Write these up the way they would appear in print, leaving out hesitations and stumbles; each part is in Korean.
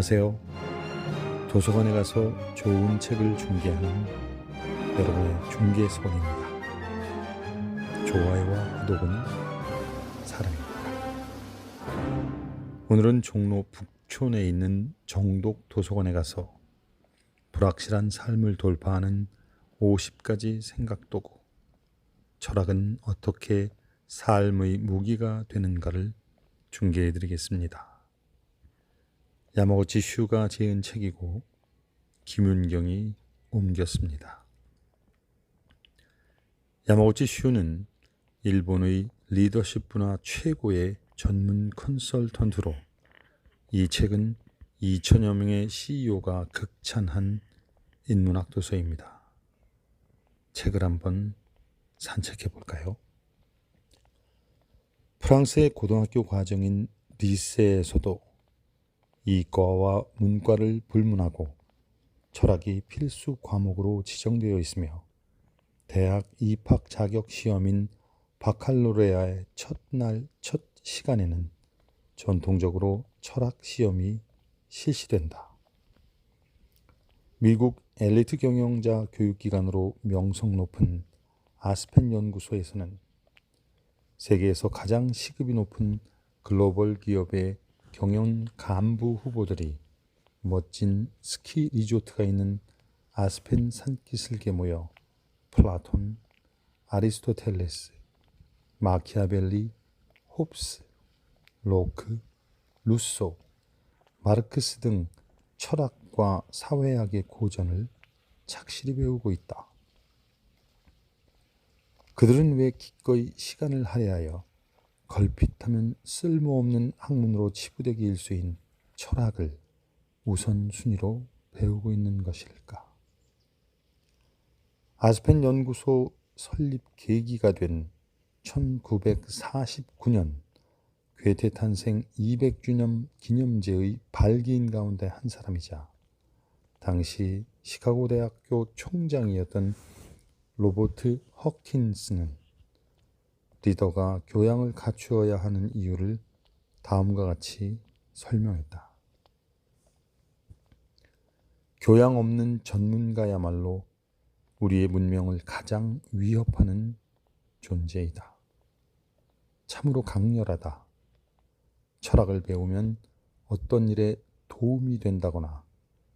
안녕하세요. 도서관에 가서 좋은 책을 중개하는 여러분의 중개소원입니다. 좋아요와 구독은 사랑입니다. 오늘은 종로 북촌에 있는 정독 도서관에 가서 불확실한 삶을 돌파하는 50가지 생각도구, 철학은 어떻게 삶의 무기가 되는가를 중개해 드리겠습니다. 야마구치 슈가 지은 책이고 김윤경이 옮겼습니다. 야마구치 슈는 일본의 리더십 분야 최고의 전문 컨설턴트로 이 책은 2천여 명의 CEO가 극찬한 인문학 도서입니다. 책을 한번 산책해 볼까요? 프랑스의 고등학교 과정인 리세에서도 이과와 문과를 불문하고 철학이 필수 과목으로 지정되어 있으며 대학 입학 자격 시험인 바칼로레아의 첫날 첫 시간에는 전통적으로 철학 시험이 실시된다. 미국 엘리트 경영자 교육기관으로 명성 높은 아스펜 연구소에서는 세계에서 가장 시급이 높은 글로벌 기업의 경영 간부 후보들이 멋진 스키 리조트가 있는 아스펜 산기슭에 모여 플라톤, 아리스토텔레스, 마키아벨리, 홉스, 로크, 루소, 마르크스 등 철학과 사회학의 고전을 착실히 배우고 있다. 그들은 왜 기꺼이 시간을 할애하여 걸핏하면 쓸모없는 학문으로 치부되기 일수인 철학을 우선순위로 배우고 있는 것일까? 아스펜 연구소 설립 계기가 된 1949년 괴테 탄생 200주년 기념제의 발기인 가운데 한 사람이자 당시 시카고 대학교 총장이었던 로버트 허킨스는 리더가 교양을 갖추어야 하는 이유를 다음과 같이 설명했다. 교양 없는 전문가야말로 우리의 문명을 가장 위협하는 존재이다. 참으로 강렬하다. 철학을 배우면 어떤 일에 도움이 된다거나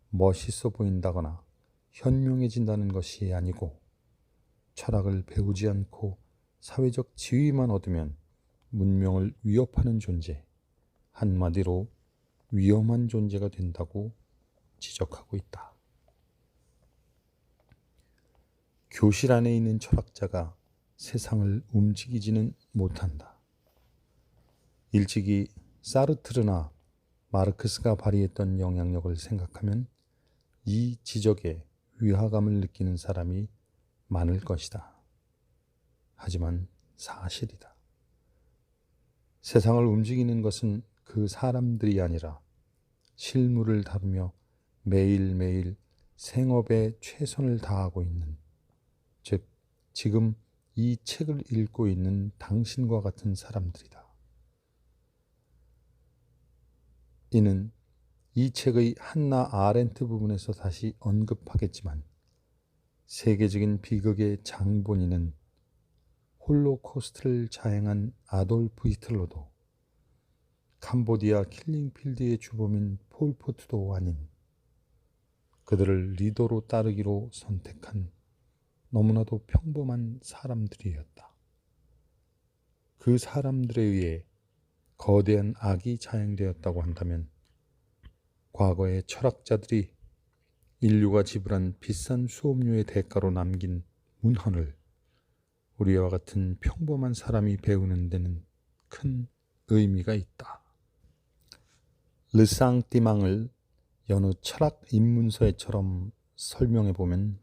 멋있어 보인다거나 현명해진다는 것이 아니고 철학을 배우지 않고 사회적 지위만 얻으면 문명을 위협하는 존재, 한마디로 위험한 존재가 된다고 지적하고 있다. 교실 안에 있는 철학자가 세상을 움직이지는 못한다. 일찍이 사르트르나 마르크스가 발휘했던 영향력을 생각하면 이 지적에 위화감을 느끼는 사람이 많을 것이다. 하지만 사실이다. 세상을 움직이는 것은 그 사람들이 아니라 실무를 다루며 매일매일 생업에 최선을 다하고 있는, 즉 지금 이 책을 읽고 있는 당신과 같은 사람들이다. 이는 이 책의 한나 아렌트 부분에서 다시 언급하겠지만 세계적인 비극의 장본인은 홀로코스트를 자행한 아돌프 히틀러도 캄보디아 킬링필드의 주범인 폴포트도 아닌 그들을 리더로 따르기로 선택한 너무나도 평범한 사람들이었다. 그 사람들에 의해 거대한 악이 자행되었다고 한다면 과거의 철학자들이 인류가 지불한 비싼 수업료의 대가로 남긴 문헌을 우리와 같은 평범한 사람이 배우는 데는 큰 의미가 있다. 르상띠망을 여느 철학 입문서에처럼 설명해 보면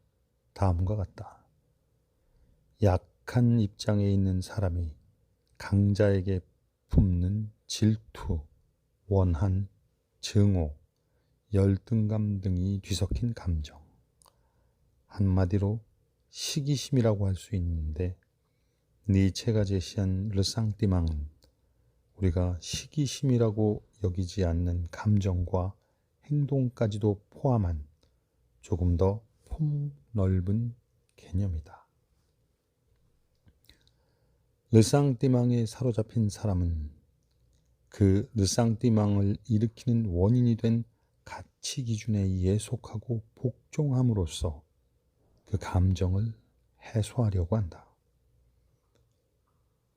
다음과 같다. 약한 입장에 있는 사람이 강자에게 품는 질투, 원한, 증오, 열등감 등이 뒤섞인 감정. 한마디로 시기심이라고 할 수 있는데 니체가 제시한 르상띠망은 우리가 시기심이라고 여기지 않는 감정과 행동까지도 포함한 조금 더 폭넓은 개념이다. 르상띠망에 사로잡힌 사람은 그 르상띠망을 일으키는 원인이 된 가치 기준에 예속하고 복종함으로써 그 감정을 해소하려고 한다.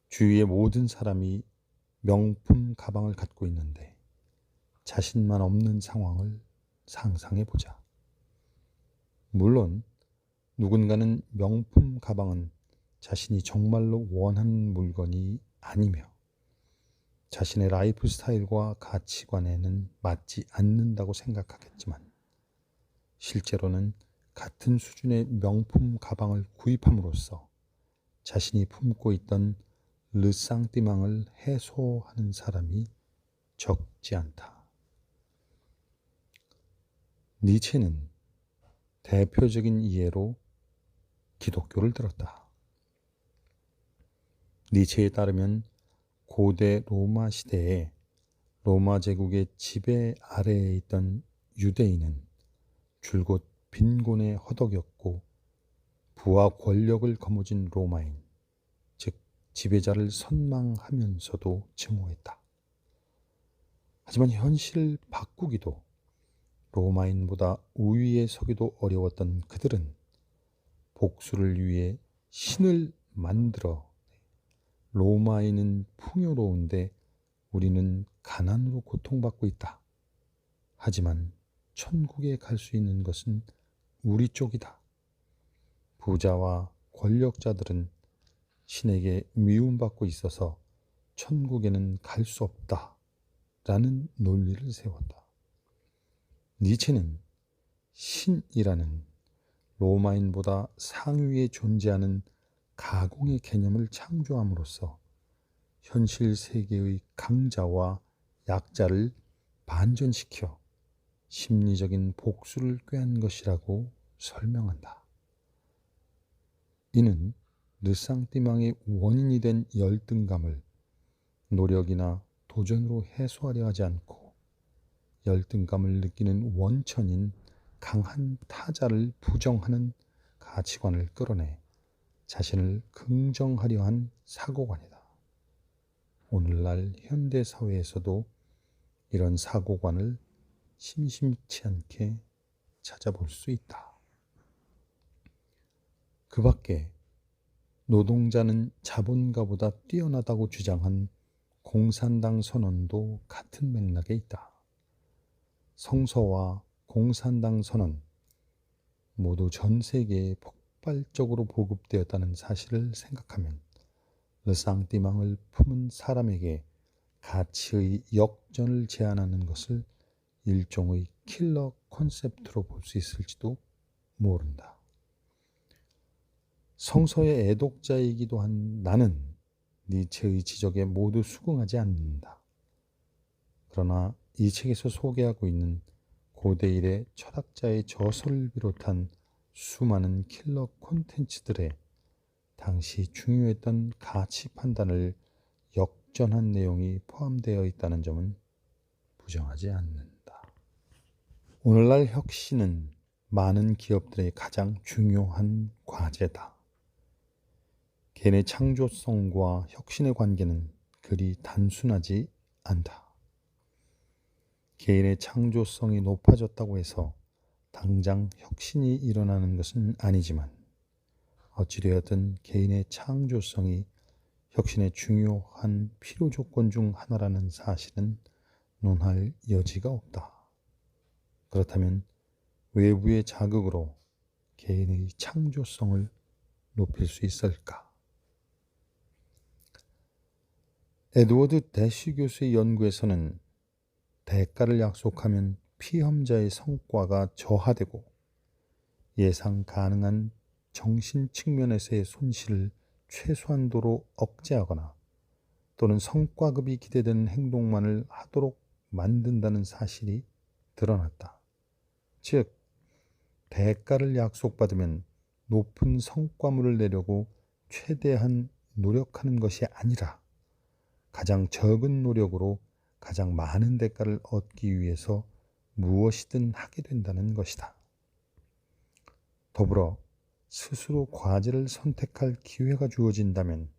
주위의 모든 사람이 명품 가방을 갖고 있는데 자신만 없는 상황을 상상해 보자. 물론 누군가는 명품 가방은 자신이 정말로 원하는 물건이 아니며 자신의 라이프 스타일과 가치관에는 맞지 않는다고 생각하겠지만 실제로는 같은 수준의 명품 가방을 구입함으로써 자신이 품고 있던 르상띠망을 해소하는 사람이 적지 않다. 니체는 대표적인 이해로 기독교를 들었다. 니체에 따르면 고대 로마 시대에 로마 제국의 지배 아래에 있던 유대인은 줄곧 빈곤에 허덕였고 부와 권력을 거머쥔 로마인, 즉 지배자를 선망하면서도 증오했다. 하지만 현실을 바꾸기도 로마인보다 우위에 서기도 어려웠던 그들은 복수를 위해 신을 만들어 로마인은 풍요로운데 우리는 가난으로 고통받고 있다. 하지만 천국에 갈 수 있는 것은 우리 쪽이다. 부자와 권력자들은 신에게 미움받고 있어서 천국에는 갈 수 없다. 라는 논리를 세웠다. 니체는 신이라는 로마인보다 상위에 존재하는 가공의 개념을 창조함으로써 현실 세계의 강자와 약자를 반전시켜 심리적인 복수를 꾀한 것이라고 설명한다. 이는 르상띠망의 원인이 된 열등감을 노력이나 도전으로 해소하려 하지 않고 열등감을 느끼는 원천인 강한 타자를 부정하는 가치관을 끌어내 자신을 긍정하려 한 사고관이다. 오늘날 현대사회에서도 이런 사고관을 심심치 않게 찾아볼 수 있다. 그 밖에 노동자는 자본가보다 뛰어나다고 주장한 공산당 선언도 같은 맥락에 있다. 성서와 공산당 선언 모두 전 세계에 폭발적으로 보급되었다는 사실을 생각하면 르상띠망을 품은 사람에게 가치의 역전을 제안하는 것을 일종의 킬러 콘셉트로 볼 수 있을지도 모른다. 성서의 애독자이기도 한 나는 니체의 지적에 모두 수긍하지 않는다. 그러나 이 책에서 소개하고 있는 고대 일의 철학자의 저서를 비롯한 수많은 킬러 콘텐츠들에 당시 중요했던 가치 판단을 역전한 내용이 포함되어 있다는 점은 부정하지 않는다. 오늘날 혁신은 많은 기업들의 가장 중요한 과제다. 개인의 창조성과 혁신의 관계는 그리 단순하지 않다. 개인의 창조성이 높아졌다고 해서 당장 혁신이 일어나는 것은 아니지만 어찌되었든 개인의 창조성이 혁신의 중요한 필요 조건 중 하나라는 사실은 논할 여지가 없다. 그렇다면 외부의 자극으로 개인의 창조성을 높일 수 있을까? 에드워드 대쉬 교수의 연구에서는 대가를 약속하면 피험자의 성과가 저하되고 예상 가능한 정신 측면에서의 손실을 최소한도로 억제하거나 또는 성과급이 기대되는 행동만을 하도록 만든다는 사실이 드러났다. 즉, 대가를 약속받으면 높은 성과물을 내려고 최대한 노력하는 것이 아니라 가장 적은 노력으로 가장 많은 대가를 얻기 위해서 무엇이든 하게 된다는 것이다. 더불어 스스로 과제를 선택할 기회가 주어진다면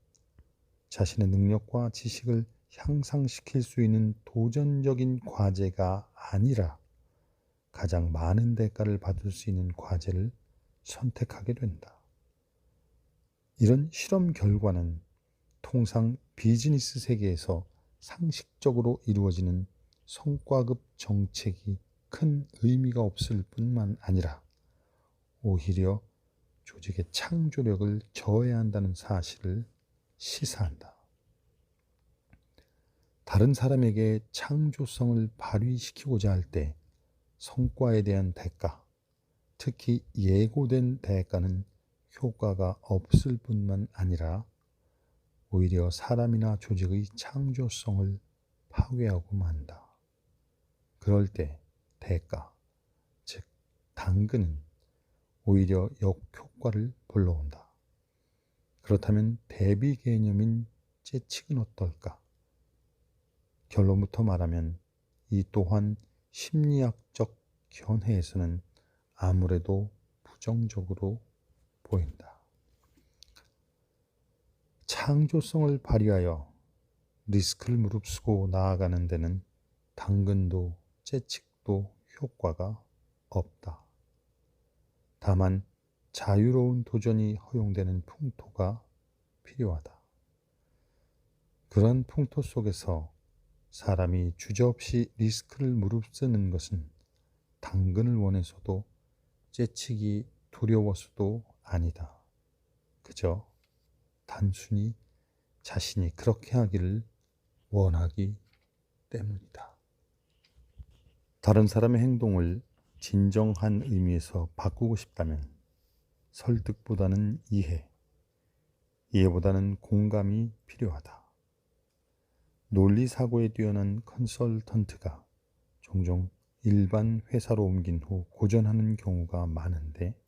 자신의 능력과 지식을 향상시킬 수 있는 도전적인 과제가 아니라 가장 많은 대가를 받을 수 있는 과제를 선택하게 된다. 이런 실험 결과는 통상 비즈니스 세계에서 상식적으로 이루어지는 성과급 정책이 큰 의미가 없을 뿐만 아니라 오히려 조직의 창조력을 저해한다는 사실을 시사한다. 다른 사람에게 창조성을 발휘시키고자 할 때 성과에 대한 대가, 특히 예고된 대가는 효과가 없을 뿐만 아니라 오히려 사람이나 조직의 창조성을 파괴하고 만다. 그럴 때 대가, 즉 당근은 오히려 역효과를 불러온다. 그렇다면 대비 개념인 재칙은 어떨까? 결론부터 말하면 이 또한 심리학적 견해에서는 아무래도 부정적으로 보인다. 창조성을 발휘하여 리스크를 무릅쓰고 나아가는 데는 당근도 재칙도 효과가 없다. 다만 자유로운 도전이 허용되는 풍토가 필요하다. 그런 풍토 속에서 사람이 주저없이 리스크를 무릅쓰는 것은 당근을 원해서도 재치기 두려워서도 아니다. 그저 단순히 자신이 그렇게 하기를 원하기 때문이다. 다른 사람의 행동을 진정한 의미에서 바꾸고 싶다면 설득보다는 이해보다는 공감이 필요하다. 논리사고에 뛰어난 컨설턴트가 종종 일반 회사로 옮긴 후 고전하는 경우가 많은데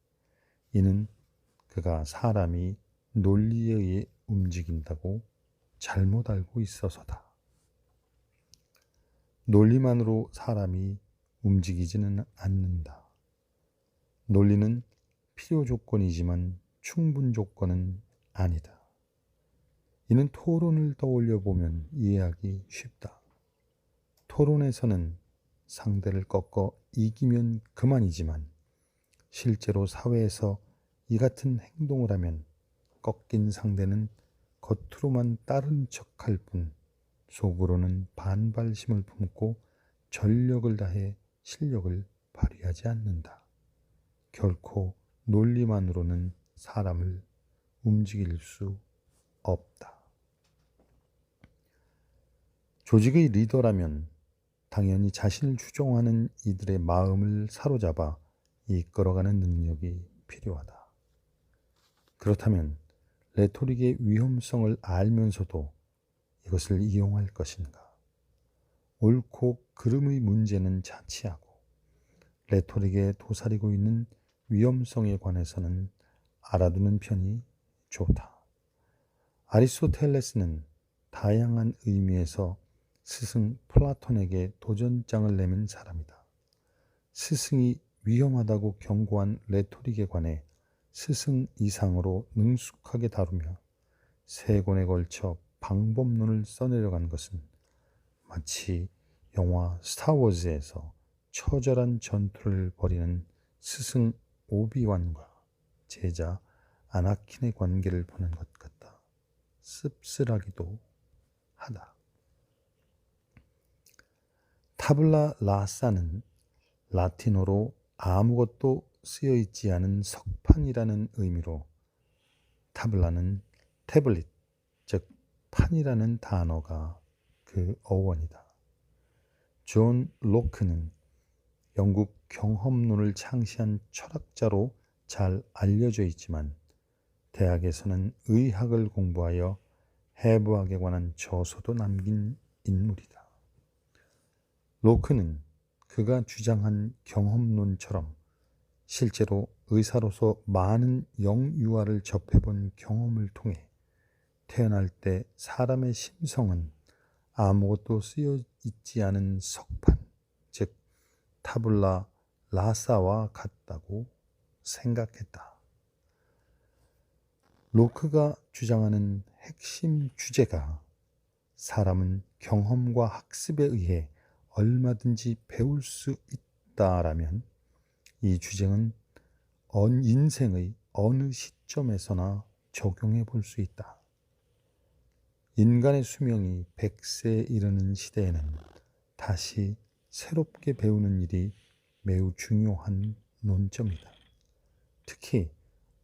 이는 그가 사람이 논리에 의해 움직인다고 잘못 알고 있어서다. 논리만으로 사람이 움직이지는 않는다. 논리는 필요 조건이지만 충분 조건은 아니다. 이는 토론을 떠올려 보면 이해하기 쉽다. 토론에서는 상대를 꺾어 이기면 그만이지만 실제로 사회에서 이 같은 행동을 하면 꺾인 상대는 겉으로만 따른 척할 뿐 속으로는 반발심을 품고 전력을 다해 실력을 발휘하지 않는다. 결코 논리만으로는 사람을 움직일 수 없다. 조직의 리더라면 당연히 자신을 추종하는 이들의 마음을 사로잡아 이끌어가는 능력이 필요하다. 그렇다면 레토릭의 위험성을 알면서도 이것을 이용할 것인가? 옳고 그름의 문제는 자치하고 레토릭에 도사리고 있는 위험성에 관해서는 알아두는 편이 좋다. 아리스토텔레스는 다양한 의미에서 스승 플라톤에게 도전장을 내민 사람이다. 스승이 위험하다고 경고한 레토릭에 관해 스승 이상으로 능숙하게 다루며 3권에 걸쳐 방법론을 써내려간 것은 마치 영화 스타워즈에서 처절한 전투를 벌이는 스승 오비완과 제자 아나킨의 관계를 보는 것 같다. 씁쓸하기도 하다. 타블라 라사는 라틴어로 아무것도 쓰여있지 않은 석판이라는 의미로 타블라는 태블릿, 즉 판이라는 단어가 그 어원이다. 존 로크는 영국 경험론을 창시한 철학자로 잘 알려져 있지만 대학에서는 의학을 공부하여 해부학에 관한 저서도 남긴 인물이다. 로크는 그가 주장한 경험론처럼 실제로 의사로서 많은 영유아를 접해본 경험을 통해 태어날 때 사람의 심성은 아무것도 쓰여 있지 않은 석판, 즉 타블라 라사와 같다고 생각했다. 로크가 주장하는 핵심 주제가 사람은 경험과 학습에 의해 얼마든지 배울 수 있다라면 이 주장은 인생의 어느 시점에서나 적용해 볼 수 있다. 인간의 수명이 100세에 이르는 시대에는 다시 새롭게 배우는 일이 매우 중요한 논점이다. 특히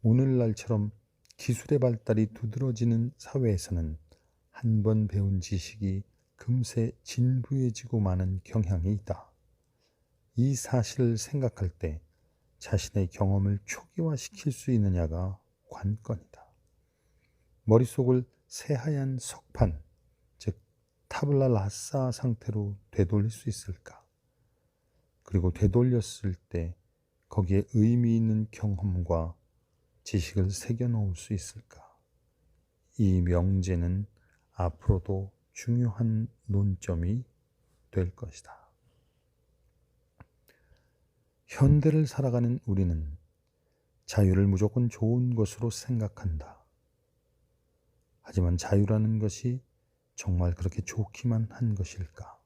오늘날처럼 기술의 발달이 두드러지는 사회에서는 한 번 배운 지식이 금세 진부해지고 마는 경향이 있다. 이 사실을 생각할 때 자신의 경험을 초기화시킬 수 있느냐가 관건이다. 머릿속을 새하얀 석판, 즉 타블라 라사 상태로 되돌릴 수 있을까? 그리고 되돌렸을 때 거기에 의미 있는 경험과 지식을 새겨 넣을 수 있을까? 이 명제는 앞으로도 중요한 논점이 될 것이다. 현대를 살아가는 우리는 자유를 무조건 좋은 것으로 생각한다. 하지만 자유라는 것이 정말 그렇게 좋기만 한 것일까?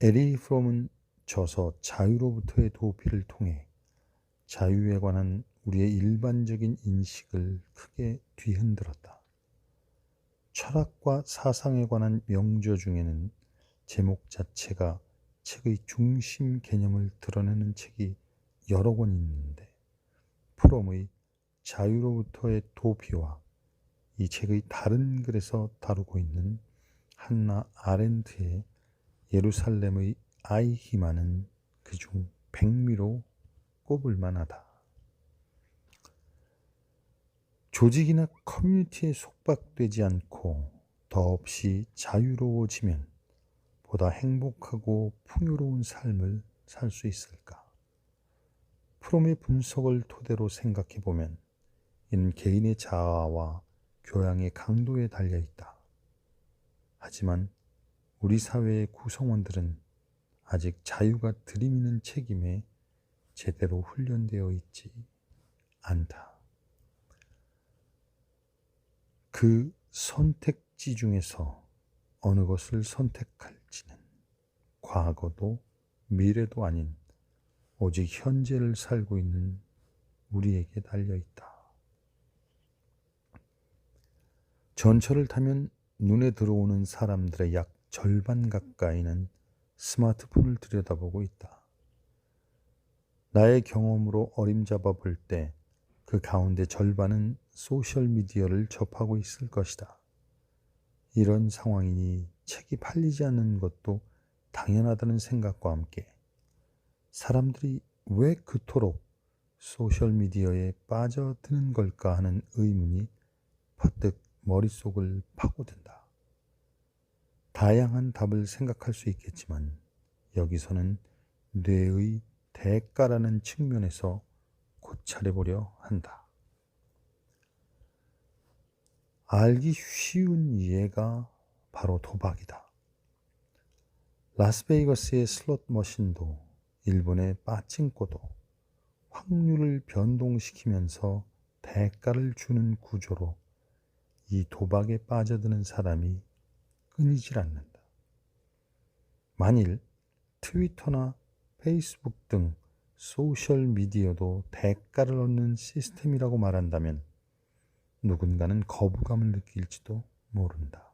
에리 프롬은 저서 자유로부터의 도피를 통해 자유에 관한 우리의 일반적인 인식을 크게 뒤흔들었다. 철학과 사상에 관한 명저 중에는 제목 자체가 책의 중심 개념을 드러내는 책이 여러 권 있는데 프롬의 자유로부터의 도피와 이 책의 다른 글에서 다루고 있는 한나 아렌트의 예루살렘의 아이히만은 그중 백미로 꼽을 만하다. 조직이나 커뮤니티에 속박되지 않고 더없이 자유로워지면 보다 행복하고 풍요로운 삶을 살 수 있을까? 프롬의 분석을 토대로 생각해 보면 이는 개인의 자아와 교양의 강도에 달려 있다. 하지만 우리 사회의 구성원들은 아직 자유가 들이미는 책임에 제대로 훈련되어 있지 않다. 그 선택지 중에서 어느 것을 선택할지는 과거도 미래도 아닌 오직 현재를 살고 있는 우리에게 달려있다. 전철을 타면 눈에 들어오는 사람들의 약 절반 가까이는 스마트폰을 들여다보고 있다. 나의 경험으로 어림잡아 볼 때 그 가운데 절반은 소셜미디어를 접하고 있을 것이다. 이런 상황이니 책이 팔리지 않는 것도 당연하다는 생각과 함께 사람들이 왜 그토록 소셜미디어에 빠져드는 걸까 하는 의문이 퍼뜩 머릿속을 파고든다. 다양한 답을 생각할 수 있겠지만 여기서는 뇌의 대가라는 측면에서 고찰해보려 한다. 알기 쉬운 예가 바로 도박이다. 라스베이거스의 슬롯 머신도 일본의 빠찡코도 확률을 변동시키면서 대가를 주는 구조로 이 도박에 빠져드는 사람이 끊이질 않는다. 만일 트위터나 페이스북 등 소셜미디어도 대가를 얻는 시스템이라고 말한다면 누군가는 거부감을 느낄지도 모른다.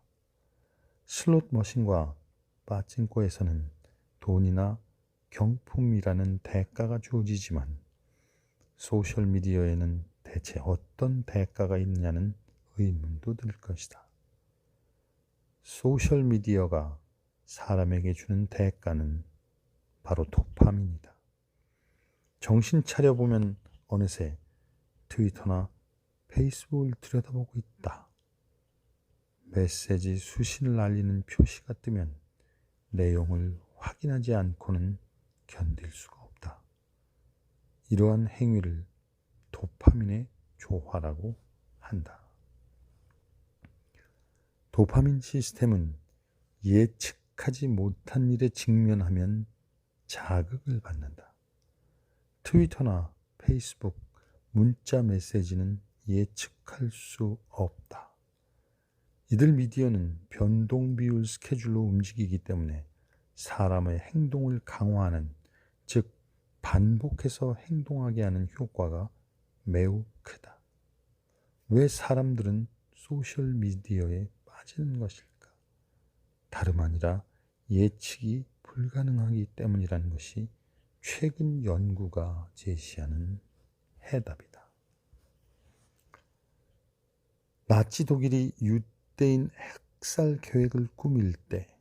슬롯 머신과 빠찡코에서는 돈이나 경품이라는 대가가 주어지지만 소셜미디어에는 대체 어떤 대가가 있느냐는 의문도 들 것이다. 소셜미디어가 사람에게 주는 대가는 바로 도파민이다. 정신 차려보면 어느새 트위터나 페이스북을 들여다보고 있다. 메시지 수신을 알리는 표시가 뜨면 내용을 확인하지 않고는 견딜 수가 없다. 이러한 행위를 도파민의 조화라고 한다. 도파민 시스템은 예측하지 못한 일에 직면하면 자극을 받는다. 트위터나 페이스북, 문자 메시지는 예측할 수 없다. 이들 미디어는 변동 비율 스케줄로 움직이기 때문에 사람의 행동을 강화하는, 즉 반복해서 행동하게 하는 효과가 매우 크다. 왜 사람들은 소셜 미디어에 빠지는 것일까? 다름 아니라 예측이 불가능하기 때문이라는 것이 최근 연구가 제시하는 해답이다. 나치 독일이 유대인 학살 계획을 꾸밀 때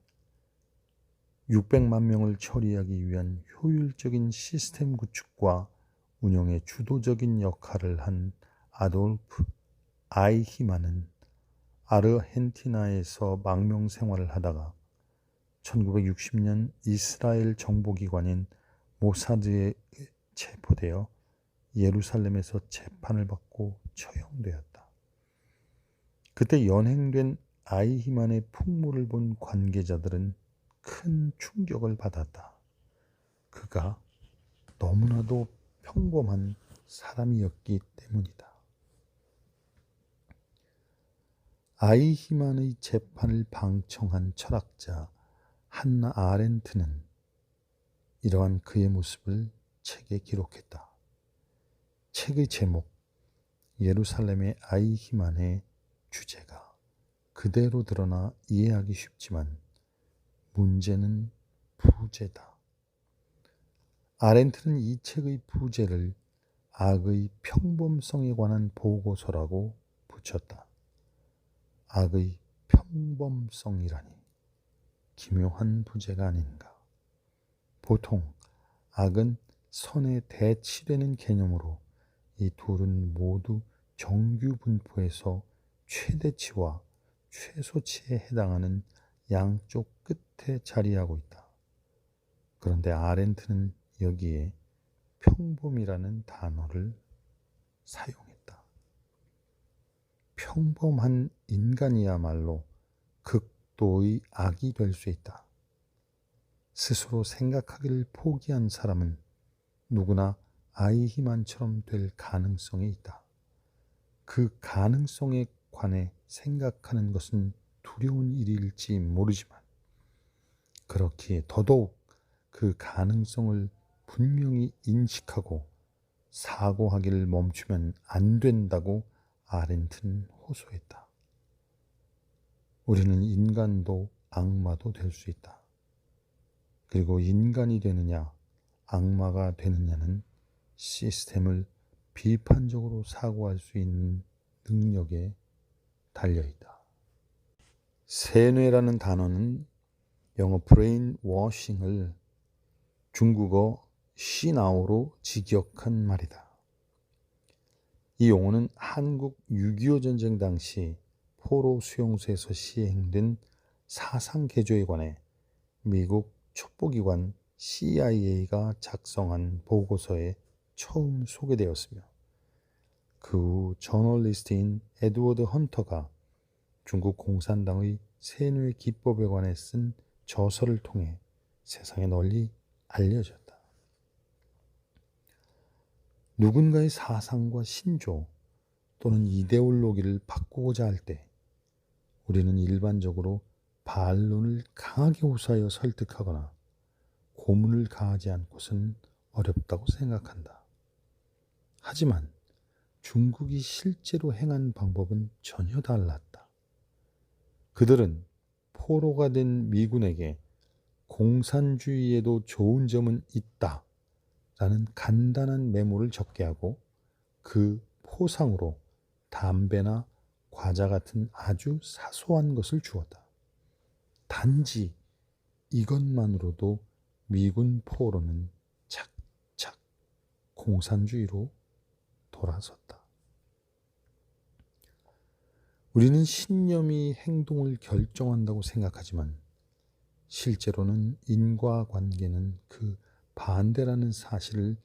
600만 명을 처리하기 위한 효율적인 시스템 구축과 운영의 주도적인 역할을 한 아돌프 아이히만은 아르헨티나에서 망명 생활을 하다가 1960년 이스라엘 정보기관인 모사드에 체포되어 예루살렘에서 재판을 받고 처형되었다. 그때 연행된 아이히만의 풍물을 본 관계자들은 큰 충격을 받았다. 그가 너무나도 평범한 사람이었기 때문이다. 아이히만의 재판을 방청한 철학자 한나 아렌트는 이러한 그의 모습을 책에 기록했다. 책의 제목 예루살렘의 아이히만의 주제가 그대로 드러나 이해하기 쉽지만 문제는 부제다. 아렌트는 이 책의 부제를 악의 평범성에 관한 보고서라고 붙였다. 악의 평범성이라니 기묘한 부제가 아닌가. 보통 악은 선에 대치되는 개념으로 이 둘은 모두 정규 분포에서 최대치와 최소치에 해당하는 양쪽 끝에 자리하고 있다. 그런데 아렌트는 여기에 평범이라는 단어를 사용했다. 평범한 인간이야말로 극도의 악이 될 수 있다. 스스로 생각하기를 포기한 사람은 누구나 아이히만처럼 될 가능성이 있다. 그 가능성에 관해 생각하는 것은 두려운 일일지 모르지만 그렇기에 더더욱 그 가능성을 분명히 인식하고 사고하기를 멈추면 안 된다고 아렌트는 호소했다. 우리는 인간도 악마도 될 수 있다. 그리고 인간이 되느냐 악마가 되느냐는 시스템을 비판적으로 사고할 수 있는 능력에 달려있다. 세뇌라는 단어는 영어 브레인 워싱을 중국어 시나오로 직역한 말이다. 이 용어는 한국 6.25 전쟁 당시 포로 수용소에서 시행된 사상 개조에 관해 미국 첩보기관 CIA가 작성한 보고서에 처음 소개되었으며 그 후 저널리스트인 에드워드 헌터가 중국 공산당의 세뇌 기법에 관해 쓴 저서를 통해 세상에 널리 알려졌다. 누군가의 사상과 신조 또는 이데올로기를 바꾸고자 할 때 우리는 일반적으로 반론을 강하게 호소하여 설득하거나 고문을 가하지 않고서는 어렵다고 생각한다. 하지만 중국이 실제로 행한 방법은 전혀 달랐다. 그들은 포로가 된 미군에게 공산주의에도 좋은 점은 있다 라는 간단한 메모를 적게 하고 그 포상으로 담배나 과자 같은 아주 사소한 것을 주었다. 단지 이것만으로도 미군 포로는 착착 공산주의로 돌아섰다. 우리는 신념이 행동을 결정한다고 생각하지만 실제로는 인과관계는 그 반대라는 사실을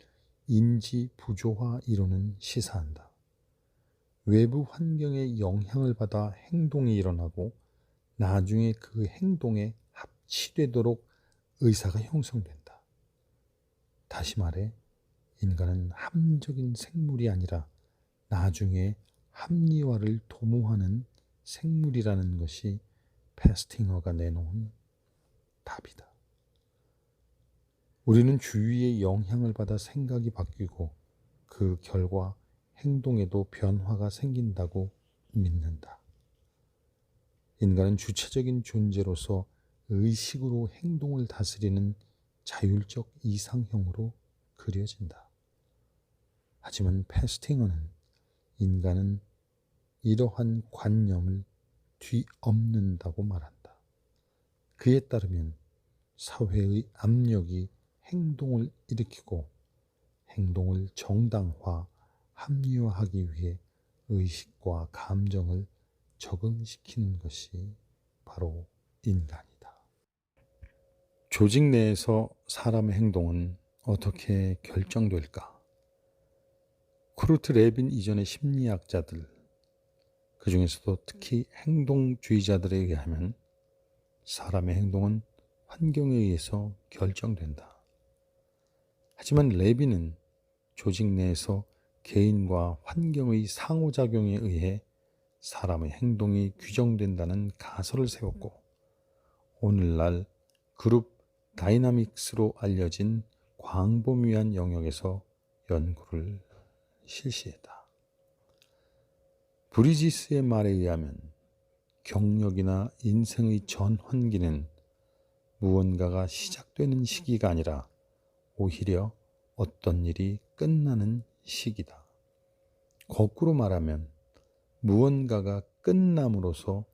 인지 부조화 이론은 시사한다. 외부 환경의 영향을 받아 행동이 일어나고 나중에 그 행동에 합치되도록 의사가 형성된다. 다시 말해 인간은 합리적인 생물이 아니라 나중에 합리화를 도모하는 생물이라는 것이 패스팅어가 내놓은 답이다. 우리는 주위의 영향을 받아 생각이 바뀌고 그 결과 행동에도 변화가 생긴다고 믿는다. 인간은 주체적인 존재로서 의식으로 행동을 다스리는 자율적 이상형으로 그려진다. 하지만 패스팅어는 인간은 이러한 관념을 뒤엎는다고 말한다. 그에 따르면 사회의 압력이 행동을 일으키고 행동을 정당화, 합리화하기 위해 의식과 감정을 적응시키는 것이 바로 인간이다. 조직 내에서 사람의 행동은 어떻게 결정될까? 쿠르트 레빈 이전의 심리학자들, 그 중에서도 특히 행동주의자들에 의하면 사람의 행동은 환경에 의해서 결정된다. 하지만 레빈은 조직 내에서 개인과 환경의 상호작용에 의해 사람의 행동이 규정된다는 가설을 세웠고 오늘날 그룹 다이나믹스로 알려진 광범위한 영역에서 연구를 실시했다. 브리지스의 말에 의하면 경력이나 인생의 전환기는 무언가가 시작되는 시기가 아니라 오히려 어떤 일이 끝나는 시기다. 거꾸로 말하면 무언가가 끝남으로써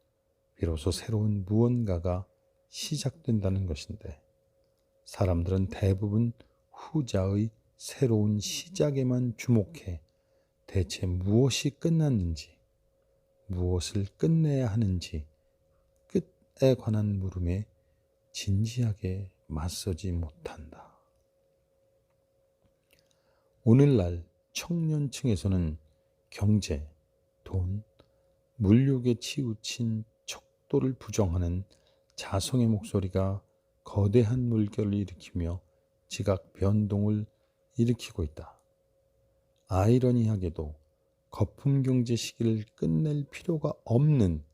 비로소 새로운 무언가가 시작된다는 것인데 사람들은 대부분 후자의 새로운 시작에만 주목해 대체 무엇이 끝났는지, 무엇을 끝내야 하는지 끝에 관한 물음에 진지하게 맞서지 못한다. 오늘날 청년층에서는 경제, 돈, 물욕에 치우친 척도를 부정하는 자성의 목소리가 거대한 물결을 일으키며 지각 변동을 일으키고 있다. 아이러니하게도 거품 경제 시기를 끝낼 필요가 없는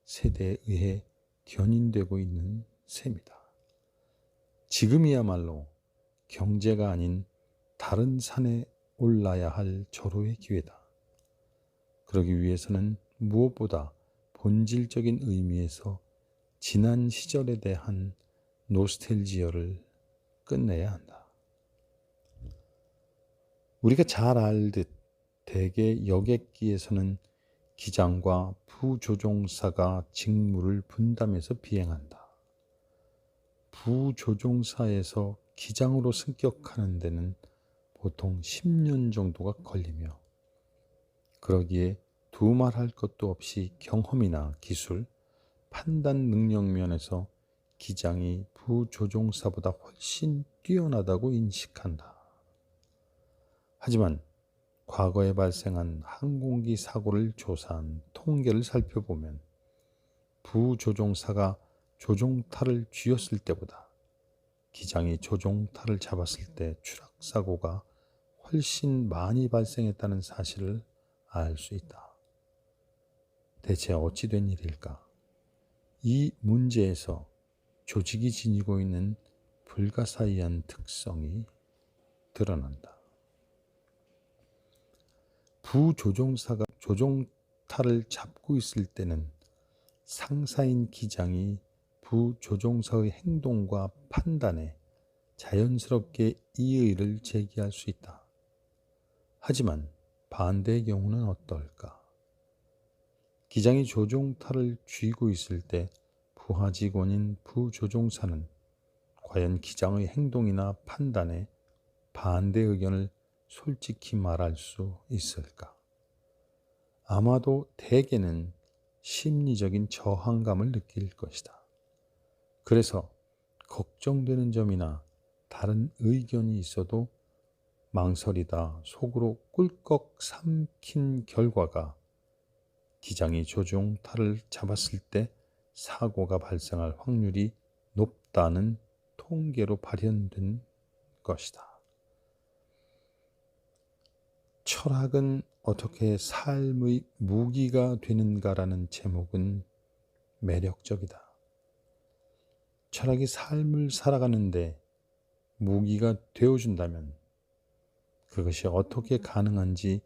세대에 의해 견인되고 있는 셈이다. 지금이야말로 경제가 아닌 다른 산에 올라야 할 절호의 기회다. 그러기 위해서는 무엇보다 본질적인 의미에서 지난 시절에 대한 노스텔지어를 끝내야 한다. 우리가 잘 알듯 대개 여객기에서는 기장과 부조종사가 직무를 분담해서 비행한다. 부조종사에서 기장으로 승격하는 데는 보통 10년 정도가 걸리며 그러기에 두말할 것도 없이 경험이나 기술, 판단 능력 면에서 기장이 부조종사보다 훨씬 뛰어나다고 인식한다. 하지만 과거에 발생한 항공기 사고를 조사한 통계를 살펴보면 부조종사가 조종탈을 쥐었을 때보다 기장이 조종탈을 잡았을 때 추락사고가 훨씬 많이 발생했다는 사실을 알 수 있다. 대체 어찌 된 일일까? 이 문제에서 조직이 지니고 있는 불가사의한 특성이 드러난다. 부조종사가 조종탈을 잡고 있을 때는 상사인 기장이 부조종사의 행동과 판단에 자연스럽게 이의를 제기할 수 있다. 하지만 반대의 경우는 어떨까? 기장이 조종탈을 쥐고 있을 때 부하 직원인 부조종사는 과연 기장의 행동이나 판단에 반대 의견을 솔직히 말할 수 있을까? 아마도 대개는 심리적인 저항감을 느낄 것이다. 그래서 걱정되는 점이나 다른 의견이 있어도 망설이다 속으로 꿀꺽 삼킨 결과가 기장이 조종탈을 잡았을 때 사고가 발생할 확률이 높다는 통계로 발현된 것이다. 철학은 어떻게 삶의 무기가 되는가라는 제목은 매력적이다. 철학이 삶을 살아가는데 무기가 되어준다면 그것이 어떻게 가능한지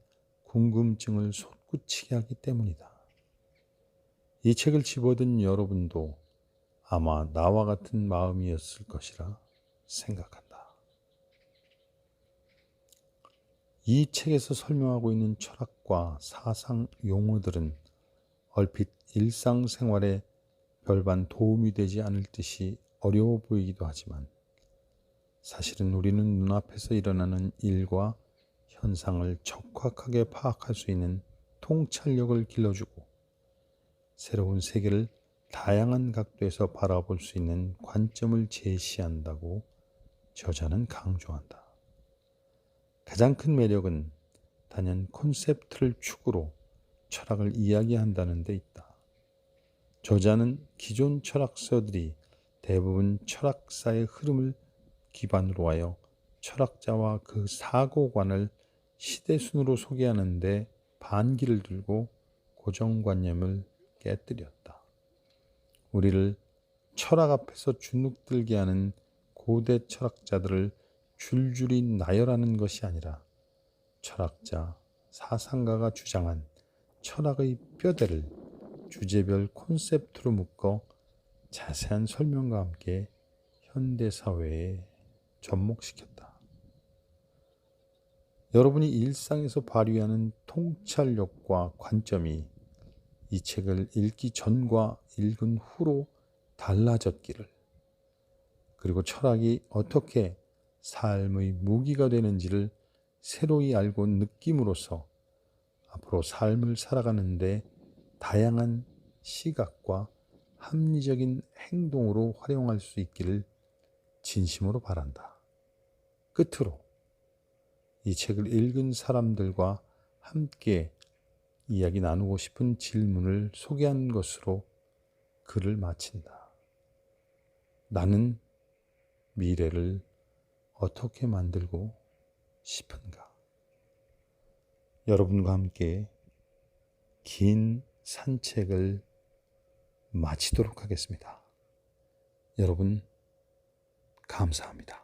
궁금증을 솟구치게 하기 때문이다. 이 책을 집어든 여러분도 아마 나와 같은 마음이었을 것이라 생각한다. 이 책에서 설명하고 있는 철학과 사상 용어들은 얼핏 일상생활에 별반 도움이 되지 않을 듯이 어려워 보이기도 하지만 사실은 우리는 눈앞에서 일어나는 일과 현상을 적확하게 파악할 수 있는 통찰력을 길러주고 새로운 세계를 다양한 각도에서 바라볼 수 있는 관점을 제시한다고 저자는 강조한다. 가장 큰 매력은 단연 콘셉트를 축으로 철학을 이야기한다는 데 있다. 저자는 기존 철학서들이 대부분 철학사의 흐름을 기반으로 하여 철학자와 그 사고관을 시대순으로 소개하는데 반기를 들고 고정관념을 깨뜨렸다. 우리를 철학 앞에서 주눅들게 하는 고대 철학자들을 줄줄이 나열하는 것이 아니라 철학자, 사상가가 주장한 철학의 뼈대를 주제별 콘셉트로 묶어 자세한 설명과 함께 현대사회에 접목시켰다. 여러분이 일상에서 발휘하는 통찰력과 관점이 이 책을 읽기 전과 읽은 후로 달라졌기를, 그리고 철학이 어떻게 삶의 무기가 되는지를 새로이 알고 느낌으로써 앞으로 삶을 살아가는데 다양한 시각과 합리적인 행동으로 활용할 수 있기를 진심으로 바란다. 끝으로 이 책을 읽은 사람들과 함께 이야기 나누고 싶은 질문을 소개한 것으로 글을 마친다. 나는 미래를 어떻게 만들고 싶은가? 여러분과 함께 긴 산책을 마치도록 하겠습니다. 여러분, 감사합니다.